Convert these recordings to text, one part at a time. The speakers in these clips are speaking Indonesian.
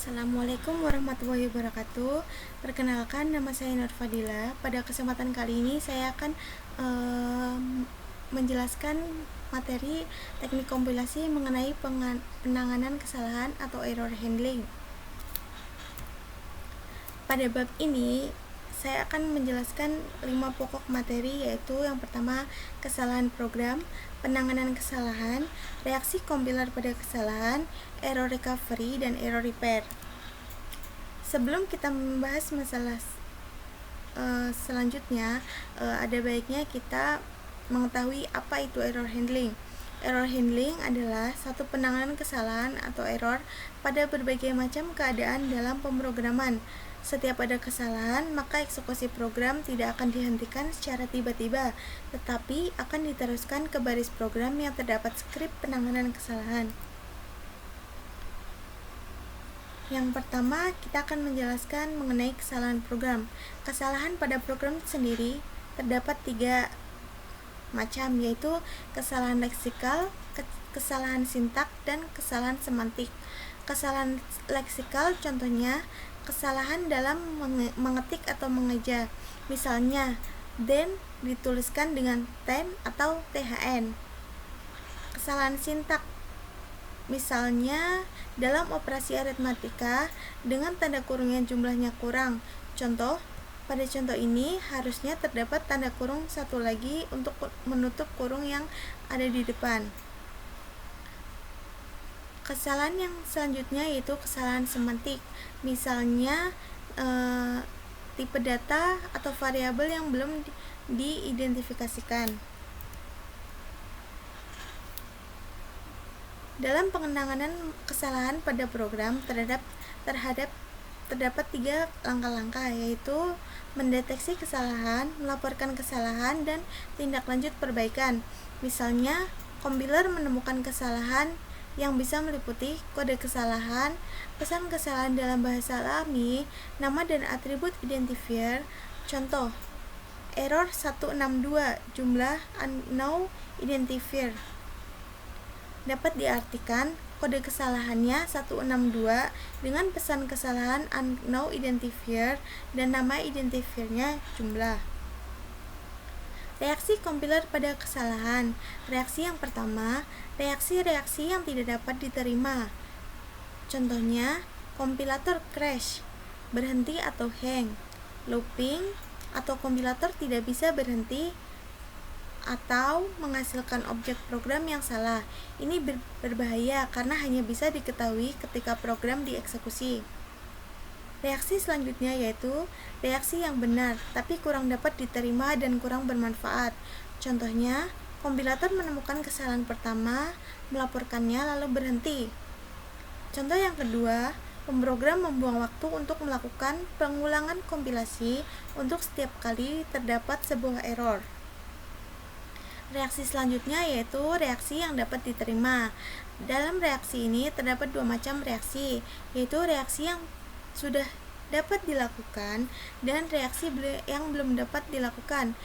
Assalamualaikum warahmatullahi wabarakatuh. Perkenalkan, nama saya Nur Fadila. Pada kesempatan kali ini saya akan menjelaskan materi teknik kompilasi mengenai penanganan kesalahan atau error handling. Pada bab ini saya akan menjelaskan 5 pokok materi, yaitu yang pertama kesalahan program, penanganan kesalahan, reaksi kompiler pada kesalahan, error recovery, dan error repair. Sebelum kita membahas masalah selanjutnya, ada baiknya kita mengetahui apa itu error handling. Error handling adalah satu penanganan kesalahan atau error pada berbagai macam keadaan dalam pemrograman. Setiap ada kesalahan, maka eksekusi program tidak akan dihentikan secara tiba-tiba, tetapi akan diteruskan ke baris program yang terdapat skrip penanganan kesalahan. Yang pertama, kita akan menjelaskan mengenai kesalahan program. Kesalahan pada program sendiri terdapat 3 macam, yaitu kesalahan leksikal, kesalahan sintak, dan kesalahan semantik. Kesalahan leksikal contohnya kesalahan dalam mengetik atau mengeja. Misalnya, den dituliskan dengan ten atau thn. Kesalahan sintak misalnya dalam operasi aritmatika dengan tanda kurung yang jumlahnya kurang. Contoh, pada contoh ini harusnya terdapat tanda kurung satu lagi untuk menutup kurung yang ada di depan. Kesalahan yang selanjutnya yaitu kesalahan semantik. Misalnya tipe data atau variabel yang belum diidentifikasikan. Dalam penanganan kesalahan pada program terdapat 3 langkah-langkah, yaitu mendeteksi kesalahan, melaporkan kesalahan, dan tindak lanjut perbaikan. Misalnya, kompiler menemukan kesalahan yang bisa meliputi kode kesalahan, pesan kesalahan dalam bahasa alami, nama dan atribut identifier. Contoh, error 162 jumlah unknown identifier. Dapat diartikan kode kesalahannya 162 dengan pesan kesalahan unknown identifier dan nama identifiernya jumlah. Reaksi kompiler pada kesalahan. Reaksi yang pertama, reaksi-reaksi yang tidak dapat diterima. Contohnya, kompilator crash, berhenti atau hang, looping, atau kompilator tidak bisa berhenti atau menghasilkan objek program yang salah. Ini berbahaya karena hanya bisa diketahui ketika program dieksekusi. Reaksi selanjutnya yaitu reaksi yang benar tapi kurang dapat diterima dan kurang bermanfaat. Contohnya, kompilator menemukan kesalahan pertama, melaporkannya lalu berhenti. Contoh yang kedua, pemrogram membuang waktu untuk melakukan pengulangan kompilasi untuk setiap kali terdapat sebuah error. Reaksi selanjutnya yaitu reaksi yang dapat diterima. Dalam reaksi ini terdapat 2 macam reaksi, yaitu reaksi yang sudah dapat dilakukan dan reaksi yang belum dapat dilakukan.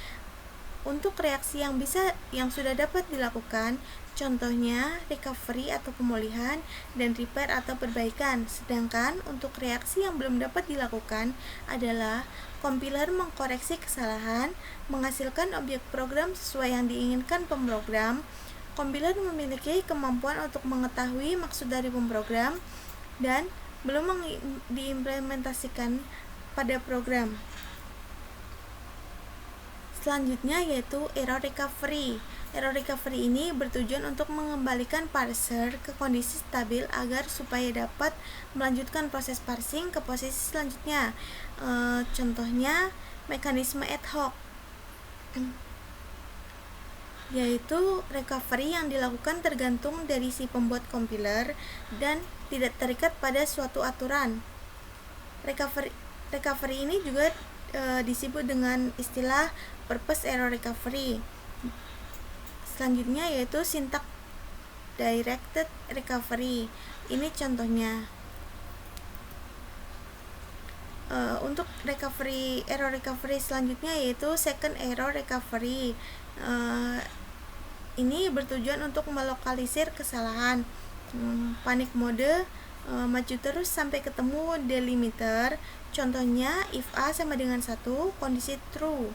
Untuk reaksi yang sudah dapat dilakukan, contohnya recovery atau pemulihan dan repair atau perbaikan. Sedangkan untuk reaksi yang belum dapat dilakukan adalah kompiler mengkoreksi kesalahan, menghasilkan objek program sesuai yang diinginkan pemrogram. Kompiler memiliki kemampuan untuk mengetahui maksud dari pemrogram dan belum diimplementasikan pada program. Selanjutnya yaitu error recovery. Error recovery ini bertujuan untuk mengembalikan parser ke kondisi stabil agar supaya dapat melanjutkan proses parsing ke posisi selanjutnya. Contohnya mekanisme ad hoc, yaitu recovery yang dilakukan tergantung dari si pembuat kompiler dan tidak terikat pada suatu aturan. Recovery ini juga disebut dengan istilah purpose error recovery. Selanjutnya yaitu syntax directed recovery. Ini contohnya. Untuk error recovery selanjutnya yaitu second error recovery. Ini bertujuan untuk melokalisir kesalahan. Panic mode maju terus sampai ketemu delimiter. Contohnya, if A sama dengan 1, kondisi true.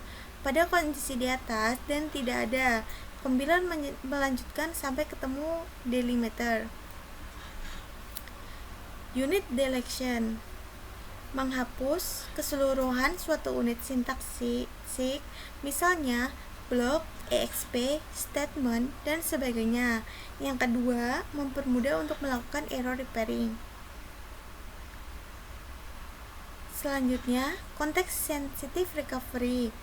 Pada kondisi di atas dan tidak ada, kompiler melanjutkan sampai ketemu delimiter. Unit deletion menghapus keseluruhan suatu unit sintaksis, misalnya blok, exp, statement, dan sebagainya. Yang kedua, mempermudah untuk melakukan error repairing. Selanjutnya, konteks sensitive recovery.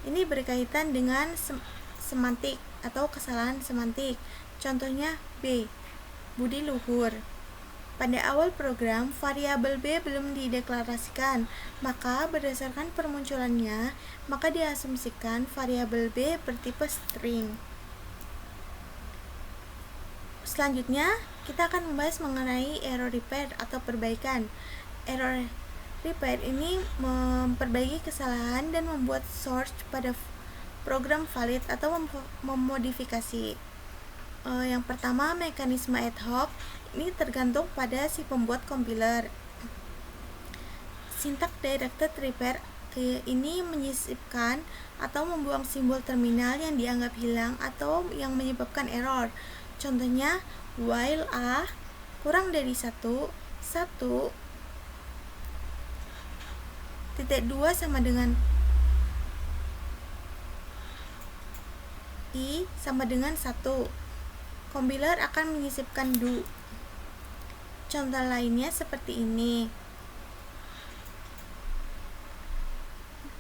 Ini berkaitan dengan semantik atau kesalahan semantik. Contohnya B, budi luhur. Pada awal program, variabel B belum dideklarasikan, maka berdasarkan permunculannya, maka diasumsikan variabel B bertipe string. Selanjutnya, kita akan membahas mengenai error repair atau perbaikan. Error repair ini memperbaiki kesalahan dan membuat source pada program valid atau memodifikasi. Yang pertama, mekanisme ad hoc. Ini tergantung pada si pembuat kompiler. Syntax directed repair ini menyisipkan atau membuang simbol terminal yang dianggap hilang atau yang menyebabkan error. Contohnya, while A kurang dari 1, 1.2 sama dengan I sama dengan 1. Kompiler akan menyisipkan do. Contoh lainnya seperti ini.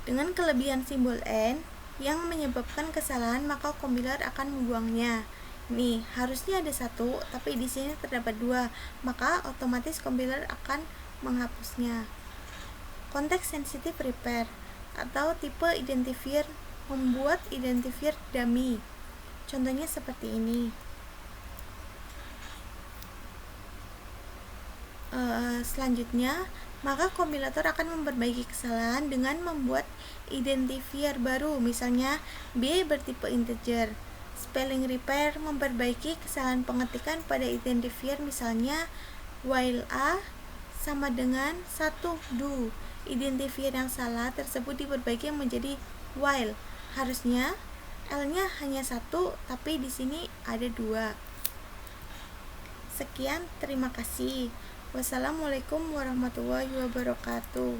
Dengan kelebihan simbol N yang menyebabkan kesalahan, maka kompiler akan membuangnya. Nih, harusnya ada 1, tapi di sini terdapat 2, maka otomatis kompiler akan menghapusnya. Konteks sensitive repair atau tipe identifier, membuat identifier dummy. Contohnya seperti ini. Selanjutnya, maka kompilator akan memperbaiki kesalahan dengan membuat identifier baru, misalnya B bertipe integer. Spelling repair memperbaiki kesalahan pengetikan pada identifier, misalnya while A sama dengan 1 do. Identifier yang salah tersebut diperbaiki menjadi while. Harusnya L-nya hanya 1, tapi di sini ada 2. Sekian, terima kasih. Wassalamualaikum warahmatullahi wabarakatuh.